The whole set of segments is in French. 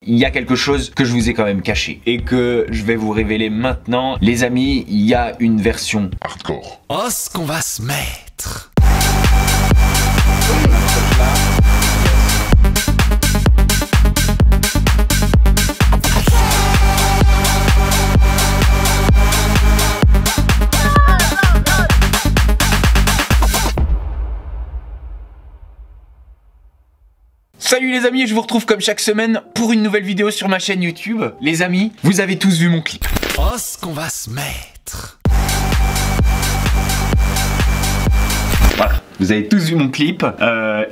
il y a quelque chose que je vous ai quand même caché et que je vais vous révéler maintenant. Les amis, il y a une version hardcore. Oh, ce qu'on va se mettre! Salut les amis, je vous retrouve comme chaque semaine pour une nouvelle vidéo sur ma chaîne YouTube. Les amis, vous avez tous vu mon clip. Oh, ce qu'on va se mettre! Voilà, vous avez tous vu mon clip.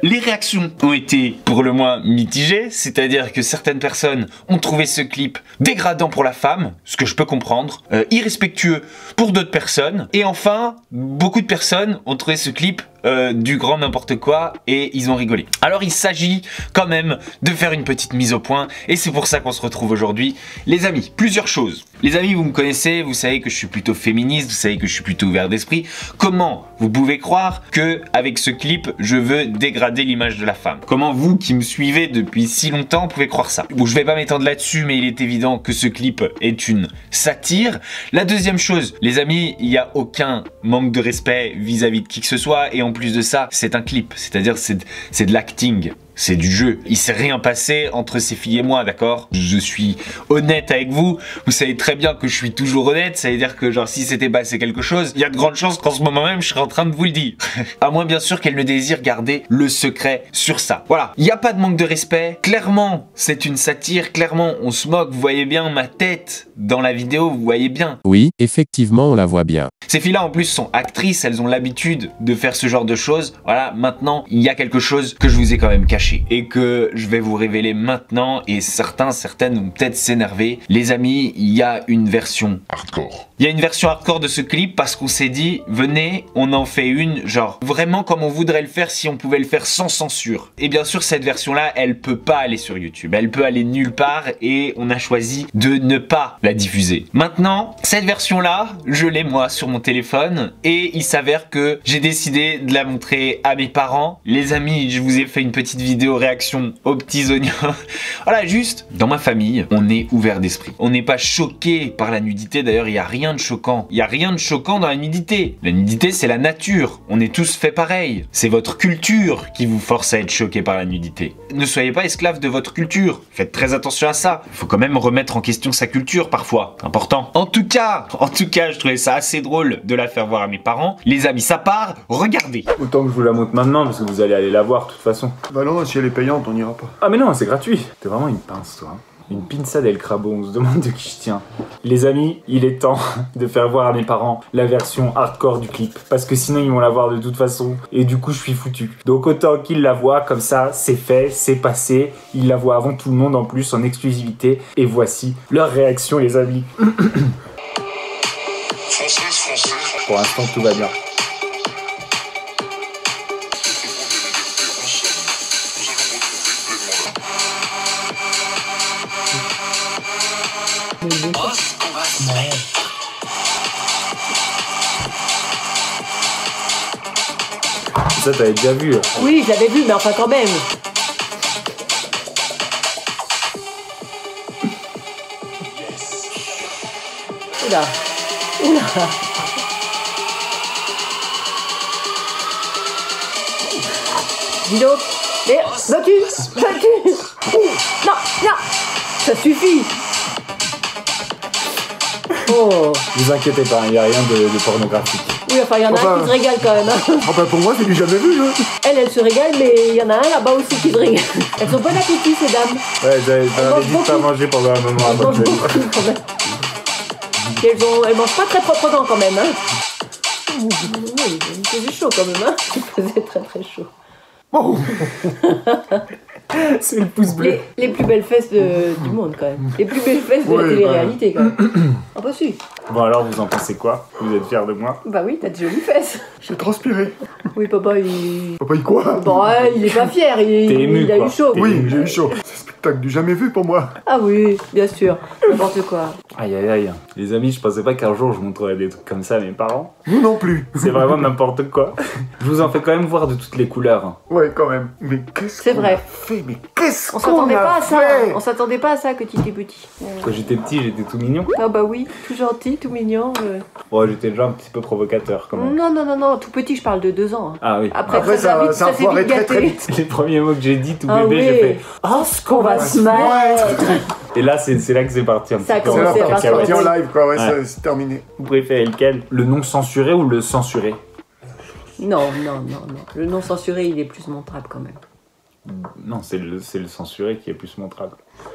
Les réactions ont été pour le moins mitigées, c'est-à-dire que certaines personnes ont trouvé ce clip dégradant pour la femme, ce que je peux comprendre, irrespectueux pour d'autres personnes, et enfin, beaucoup de personnes ont trouvé ce clip du grand n'importe quoi et ils ont rigolé. Alors il s'agit quand même de faire une petite mise au point et c'est pour ça qu'on se retrouve aujourd'hui. Les amis, plusieurs choses. Les amis, vous me connaissez, vous savez que je suis plutôt féministe, vous savez que je suis plutôt ouvert d'esprit. Comment vous pouvez croire que avec ce clip, je veux dégrader l'image de la femme? Comment vous qui me suivez depuis si longtemps pouvez croire ça? Bon, je vais pas m'étendre là-dessus, mais il est évident que ce clip est une satire. La deuxième chose, les amis, il n'y a aucun manque de respect vis-à-vis de qui que ce soit et en plus de ça, c'est un clip, c'est-à-dire c'est de l'acting. C'est du jeu. Il s'est rien passé entre ces filles et moi, d'accord? Je suis honnête avec vous. Vous savez très bien que je suis toujours honnête. Ça veut dire que genre si c'était passé quelque chose, il y a de grandes chances qu'en ce moment même je serais en train de vous le dire. À moins bien sûr qu'elle ne désire garder le secret sur ça. Voilà. Il n'y a pas de manque de respect. Clairement, c'est une satire. Clairement, on se moque. Vous voyez bien ma tête dans la vidéo. Vous voyez bien. Oui, effectivement, on la voit bien. Ces filles-là, en plus, sont actrices. Elles ont l'habitude de faire ce genre de choses. Voilà. Maintenant, il y a quelque chose que je vous ai quand même caché et que je vais vous révéler maintenant et certaines vont peut-être s'énerver. Les amis, il y a une version hardcore. Il y a une version hardcore de ce clip parce qu'on s'est dit, venez, on en fait une, genre vraiment comme on voudrait le faire si on pouvait le faire sans censure. Et bien sûr, cette version-là, elle peut pas aller sur YouTube. Elle peut aller nulle part et on a choisi de ne pas la diffuser. Maintenant, cette version-là, je l'ai moi sur mon téléphone et il s'avère que j'ai décidé de la montrer à mes parents. Les amis, je vous ai fait une petite vidéo réaction aux petits oignons. Voilà, juste, dans ma famille, on est ouvert d'esprit. On n'est pas choqué par la nudité, d'ailleurs, il n'y a rien de choquant. Il n'y a rien de choquant dans la nudité. La nudité, c'est la nature. On est tous fait pareil. C'est votre culture qui vous force à être choqué par la nudité. Ne soyez pas esclave de votre culture. Faites très attention à ça. Il faut quand même remettre en question sa culture parfois. Important. En tout cas, je trouvais ça assez drôle de la faire voir à mes parents. Les amis, ça part. Regardez. Autant que je vous la montre maintenant parce que vous allez aller la voir de toute façon. Bah non, si elle est payante, on n'ira pas. Ah mais non, c'est gratuit. T'es vraiment une pince, toi. Une pinça del Crabo, on se demande de qui je tiens. Les amis, il est temps de faire voir à mes parents la version hardcore du clip. Parce que sinon, ils vont la voir de toute façon. Et du coup, je suis foutu. Donc autant qu'ils la voient, comme ça, c'est fait, c'est passé. Ils la voient avant tout le monde en plus, en exclusivité. Et voici leur réaction, les amis. Pour l'instant, tout va bien. Oh, ce qu'on va se mettre! Ça, t'avais déjà vu. Oui, je l'avais vu, mais enfin quand même. Oula. Oula. Dis donc. Mais, vas-tu. Non, non. Ça suffit. Oh. Vous inquiétez pas, il n'y a rien de pornographique. Oui, enfin, il y en a un qui se régale quand même. Hein. Ah bah pour moi, c'est du jamais vu. Hein. Elle se régale, mais il y en a un là-bas aussi qui se régale. Elles sont bon appétit, ces dames. Ouais, j'avais dit de pas manger pendant un moment Elles avant mangent que beaucoup quand même. Et elles mangent pas très proprement quand même. Hein. Il faisait chaud quand même. Hein. Il faisait très très chaud. Oh. c'est le pouce bleu. Les plus belles fesses du monde quand même. Les plus belles fesses de la télé-réalité quand même. Ah bah si. Bon alors vous en pensez quoi? Vous êtes fiers de moi? Bah oui, t'as de jolies fesses. J'ai transpiré. Oui, papa il... Papa, il quoi? Bon, il est pas fier, il ému, a quoi. eu chaud. Oui, j'ai eu chaud. T'as que du jamais vu pour moi. Ah oui, bien sûr. N'importe quoi. Aïe aïe aïe. Les amis, je pensais pas qu'un jour je montrerais des trucs comme ça à mes parents. Nous non plus. C'est vraiment n'importe quoi. Je vous en fais quand même voir de toutes les couleurs. Ouais, quand même. Mais qu'est-ce C'est qu'on vrai. a fait? Mais qu'est-ce On qu'on s'attendait a pas à ça. fait? On s'attendait pas à ça que tu étais petit. Quand j'étais petit, j'étais tout mignon. Ah bah oui, tout gentil, tout mignon. Ouais, j'étais déjà un petit peu provocateur quand même. Non, tout petit, je parle de 2 ans. Hein. Ah oui. Après Après, ça, vite, ça ça s'est foirait vite très, très gâté. vite. Les premiers mots que j'ai dit, tout Ah bébé, oui. j'ai fait. Oh, ce qu'on va se mettre. Et là, c'est là que c'est parti un petit Ça a peu. C'est la commencé à partie partir. en live, quoi. Ouais, Ouais. c'est terminé. Vous préférez lequel? Le non censuré ou le censuré? Non. Le non censuré, il est plus montrable quand même. Non, c'est le censuré qui est plus montrable.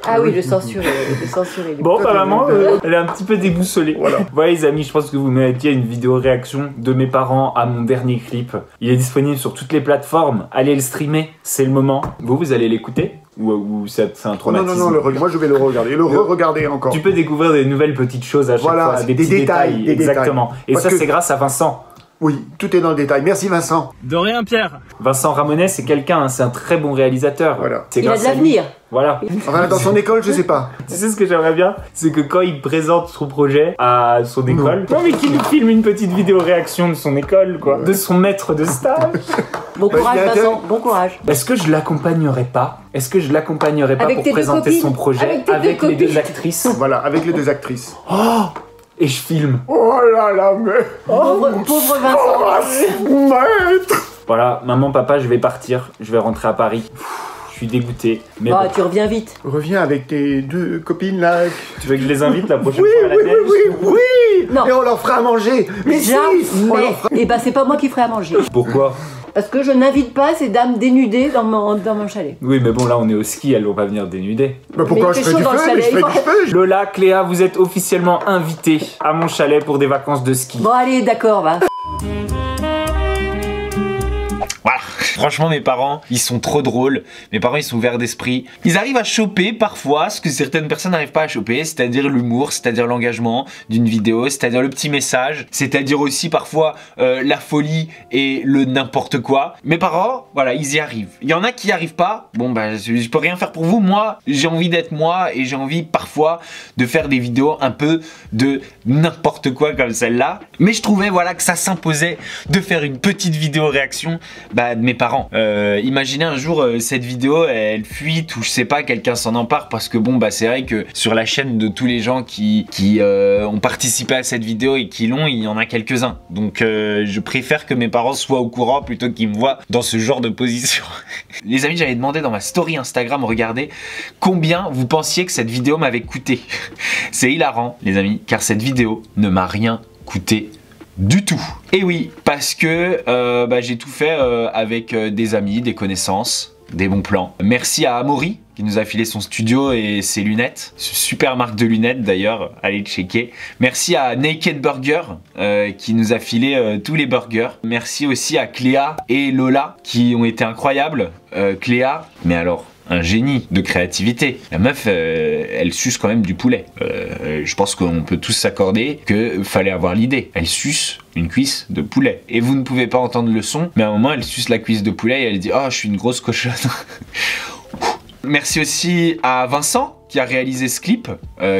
Ah oui, le censuré. Le censuré. il est Bon, plus- bah maman, elle est un petit peu déboussolée. Voilà. Voilà les amis, je pense que vous méritez une vidéo réaction de mes parents à mon dernier clip. Il est disponible sur toutes les plateformes. Allez le streamer, c'est le moment. Vous allez l'écouter ou c'est un Non, traumatisme? non, moi je vais le regarder. Le re-regarder encore. Tu peux découvrir des nouvelles petites choses à chaque Voilà, fois, des des petits détails, détails. des détails. Exactement. Et Parce ça, que- c'est grâce à Vincent. Oui, tout est dans le détail. Merci Vincent. De rien, Pierre. Vincent Ramonet, c'est quelqu'un, hein, c'est un très bon réalisateur. Voilà. C'est Il a grâce de à lui. l'avenir. Voilà. Enfin, dans son école, je sais pas. Tu sais ce que j'aimerais bien? C'est que quand il présente son projet à son école, non mais qu'il nous filme une petite vidéo réaction de son école, quoi. De son maître de stage. Bon courage, il a Vincent. Bon courage. Est-ce que je l'accompagnerais pas? Est-ce que je l'accompagnerais pas Avec pour tes deux présenter copines. son projet Avec tes deux avec les deux copines. actrices? Voilà, avec les deux actrices. Oh! Et je filme. Oh là là, mais. Pauvre Vincent. Maître. Voilà, maman, papa, je vais partir. Je vais rentrer à Paris. Je suis dégoûté. Mais Ah, bon. tu reviens vite. Reviens avec tes deux copines là. Tu veux que je les invite la prochaine Oui, fois à la oui, neige? oui, oui, oui. Non. Et on leur fera à manger. Mais si, on Jamais. leur fera. Et bah, c'est pas moi qui ferai à manger. Pourquoi? Parce que je n'invite pas ces dames dénudées dans mon chalet. Oui, mais bon, là, on est au ski, elles vont pas venir dénuder. Bah pourquoi Mais il je fait ferais du chaud dans le feu? Mais je chalet, ferais du feu. Lola, Cléa, vous êtes officiellement invités à mon chalet pour des vacances de ski. Bon, allez, d'accord, va. Voilà. Franchement, mes parents, ils sont trop drôles. Mes parents, ils sont ouverts d'esprit. Ils arrivent à choper parfois ce que certaines personnes n'arrivent pas à choper, c'est-à-dire l'humour, c'est-à-dire l'engagement d'une vidéo, c'est-à-dire le petit message, c'est-à-dire aussi parfois la folie et le n'importe quoi. Mes parents, voilà, ils y arrivent. Il y en a qui n'y arrivent pas. Bon, bah, je peux rien faire pour vous. Moi, j'ai envie d'être moi et j'ai envie parfois de faire des vidéos un peu de n'importe quoi comme celle-là. Mais je trouvais, voilà, que ça s'imposait de faire une petite vidéo réaction de mes parents. Imaginez un jour cette vidéo elle fuite ou je sais pas, quelqu'un s'en empare parce que bon bah c'est vrai que sur la chaîne de tous les gens qui ont participé à cette vidéo et qui l'ont, il y en a quelques-uns. Donc je préfère que mes parents soient au courant plutôt qu'ils me voient dans ce genre de position. Les amis, j'avais demandé dans ma story Instagram, regardez combien vous pensiez que cette vidéo m'avait coûté. C'est hilarant les amis, car cette vidéo ne m'a rien coûté du tout. Et oui, parce que j'ai tout fait avec des amis, des connaissances, des bons plans. Merci à Amaury qui nous a filé son studio et ses lunettes. Super marque de lunettes d'ailleurs, allez checker. Merci à Naked Burger qui nous a filé tous les burgers. Merci aussi à Cléa et Lola qui ont été incroyables. Cléa, mais alors un génie de créativité. La meuf, elle suce quand même du poulet. Je pense qu'on peut tous s'accorder qu'il fallait avoir l'idée. Elle suce une cuisse de poulet. Et vous ne pouvez pas entendre le son, mais à un moment, elle suce la cuisse de poulet et elle dit « Oh, je suis une grosse cochonne ». Merci aussi à Vincent qui a réalisé ce clip,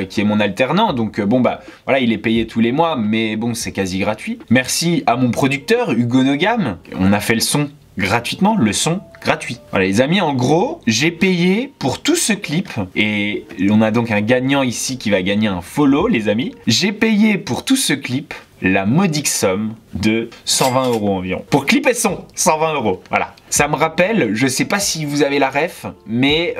qui est mon alternant. Donc voilà, il est payé tous les mois, mais bon, c'est quasi gratuit. Merci à mon producteur, Hugo Nogam. On a fait le son gratuitement, le son gratuit. Voilà les amis, en gros, j'ai payé pour tout ce clip et on a donc un gagnant ici qui va gagner un follow les amis. J'ai payé pour tout ce clip la modique somme de 120 € environ. Pour clip et son, 120 €. Voilà. Ça me rappelle, je sais pas si vous avez la ref, mais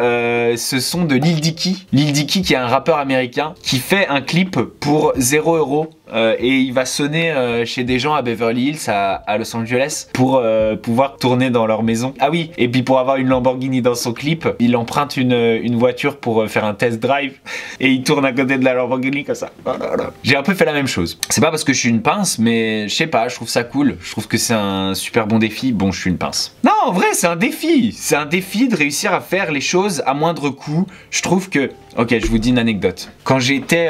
ce son de Lil Dicky. Lil Dicky qui est un rappeur américain qui fait un clip pour 0 € et il va sonner chez des gens à Beverly Hills, à Los Angeles, pour pouvoir tourner dans leur maison. Ah oui, et puis pour avoir une Lamborghini dans son clip, il emprunte une voiture pour faire un test drive et il tourne à côté de la Lamborghini comme ça. J'ai un peu fait la même chose. C'est pas parce que je suis suis une pince, mais je sais pas, je trouve ça cool. Je trouve que c'est un super bon défi. Bon, je suis une pince. Non, en vrai, c'est un défi. C'est un défi de réussir à faire les choses à moindre coût. Je trouve que... Ok, je vous dis une anecdote. Quand j'habitais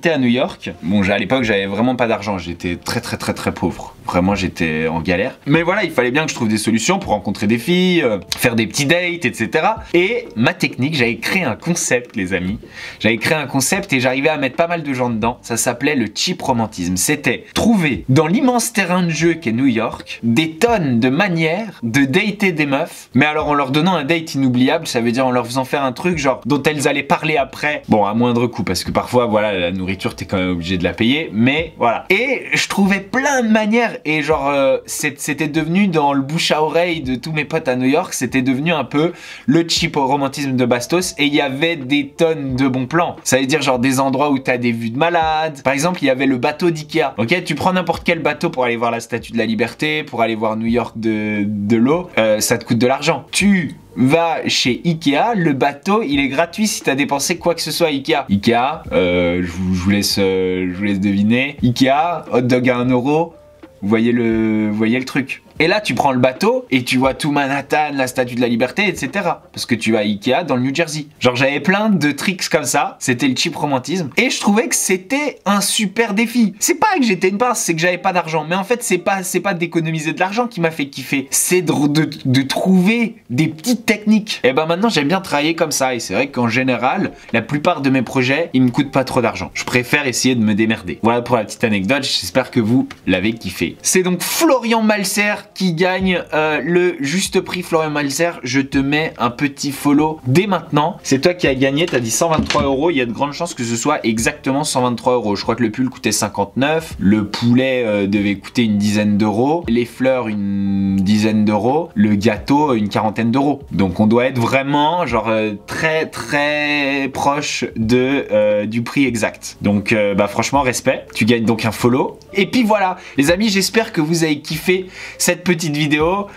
à New York, bon, à l'époque, j'avais vraiment pas d'argent. J'étais très pauvre. Vraiment, j'étais en galère. Mais voilà, il fallait bien que je trouve des solutions pour rencontrer des filles, faire des petits dates, etc. Et ma technique, j'avais créé un concept, les amis. J'avais créé un concept et j'arrivais à mettre pas mal de gens dedans. Ça s'appelait le cheap romantisme. C'était trouver dans l'immense terrain de jeu qu'est New York des tonnes de manières de dater des meufs. Mais alors en leur donnant un date inoubliable, ça veut dire en leur faisant faire un truc genre dont elles allaient parler après. Bon, à moindre coût, parce que parfois, voilà, la nourriture, t'es quand même obligé de la payer. Mais voilà. Et je trouvais plein de manières. Et genre, c'était devenu dans le bouche à oreille de tous mes potes à New York, c'était devenu un peu le cheap romantisme de Bastos. Et il y avait des tonnes de bons plans. Ça veut dire genre des endroits où t'as des vues de malade. Par exemple, il y avait le bateau d'Ikea. Ok, tu prends n'importe quel bateau pour aller voir la Statue de la Liberté, pour aller voir New York de l'eau, ça te coûte de l'argent. Tu vas chez Ikea, le bateau il est gratuit si t'as dépensé quoi que ce soit à Ikea. Ikea, je vous laisse deviner. Ikea, hot dog à 1 €. Vous voyez le truc. Et là, tu prends le bateau et tu vois tout Manhattan, la Statue de la Liberté, etc. Parce que tu vas à Ikea dans le New Jersey. Genre, j'avais plein de tricks comme ça. C'était le cheap romantisme. Et je trouvais que c'était un super défi. C'est pas que j'étais une pince, c'est que j'avais pas d'argent. Mais en fait, c'est pas d'économiser de l'argent qui m'a fait kiffer. C'est de trouver des petites techniques. Et ben maintenant, j'aime bien travailler comme ça. Et c'est vrai qu'en général, la plupart de mes projets, ils me coûtent pas trop d'argent. Je préfère essayer de me démerder. Voilà pour la petite anecdote. J'espère que vous l'avez kiffé. C'est donc Florian Malser qui gagne le juste prix. Florian Malser, je te mets un petit follow dès maintenant. C'est toi qui as gagné, t'as dit 123 €. Il y a de grandes chances que ce soit exactement 123 €. Je crois que le pull coûtait 59, le poulet devait coûter une dizaine d'euros, les fleurs une dizaine d'euros, le gâteau une quarantaine d'euros. Donc on doit être vraiment genre très proche du prix exact. Donc bah franchement respect. Tu gagnes donc un follow. Et puis voilà les amis, j'espère que vous avez kiffé cette petite vidéo.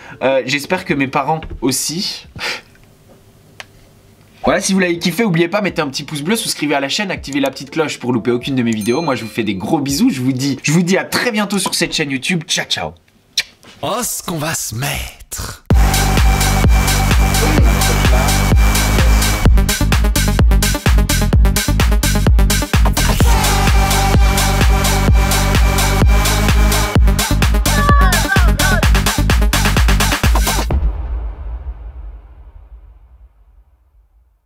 J'espère que mes parents aussi. Voilà, si vous l'avez kiffé, n'oubliez pas, mettez un petit pouce bleu, souscrivez à la chaîne, activez la petite cloche pour louper aucune de mes vidéos. Moi, je vous fais des gros bisous. Je vous dis à très bientôt sur cette chaîne YouTube. Ciao, ciao. Oh, ce qu'on va se mettre.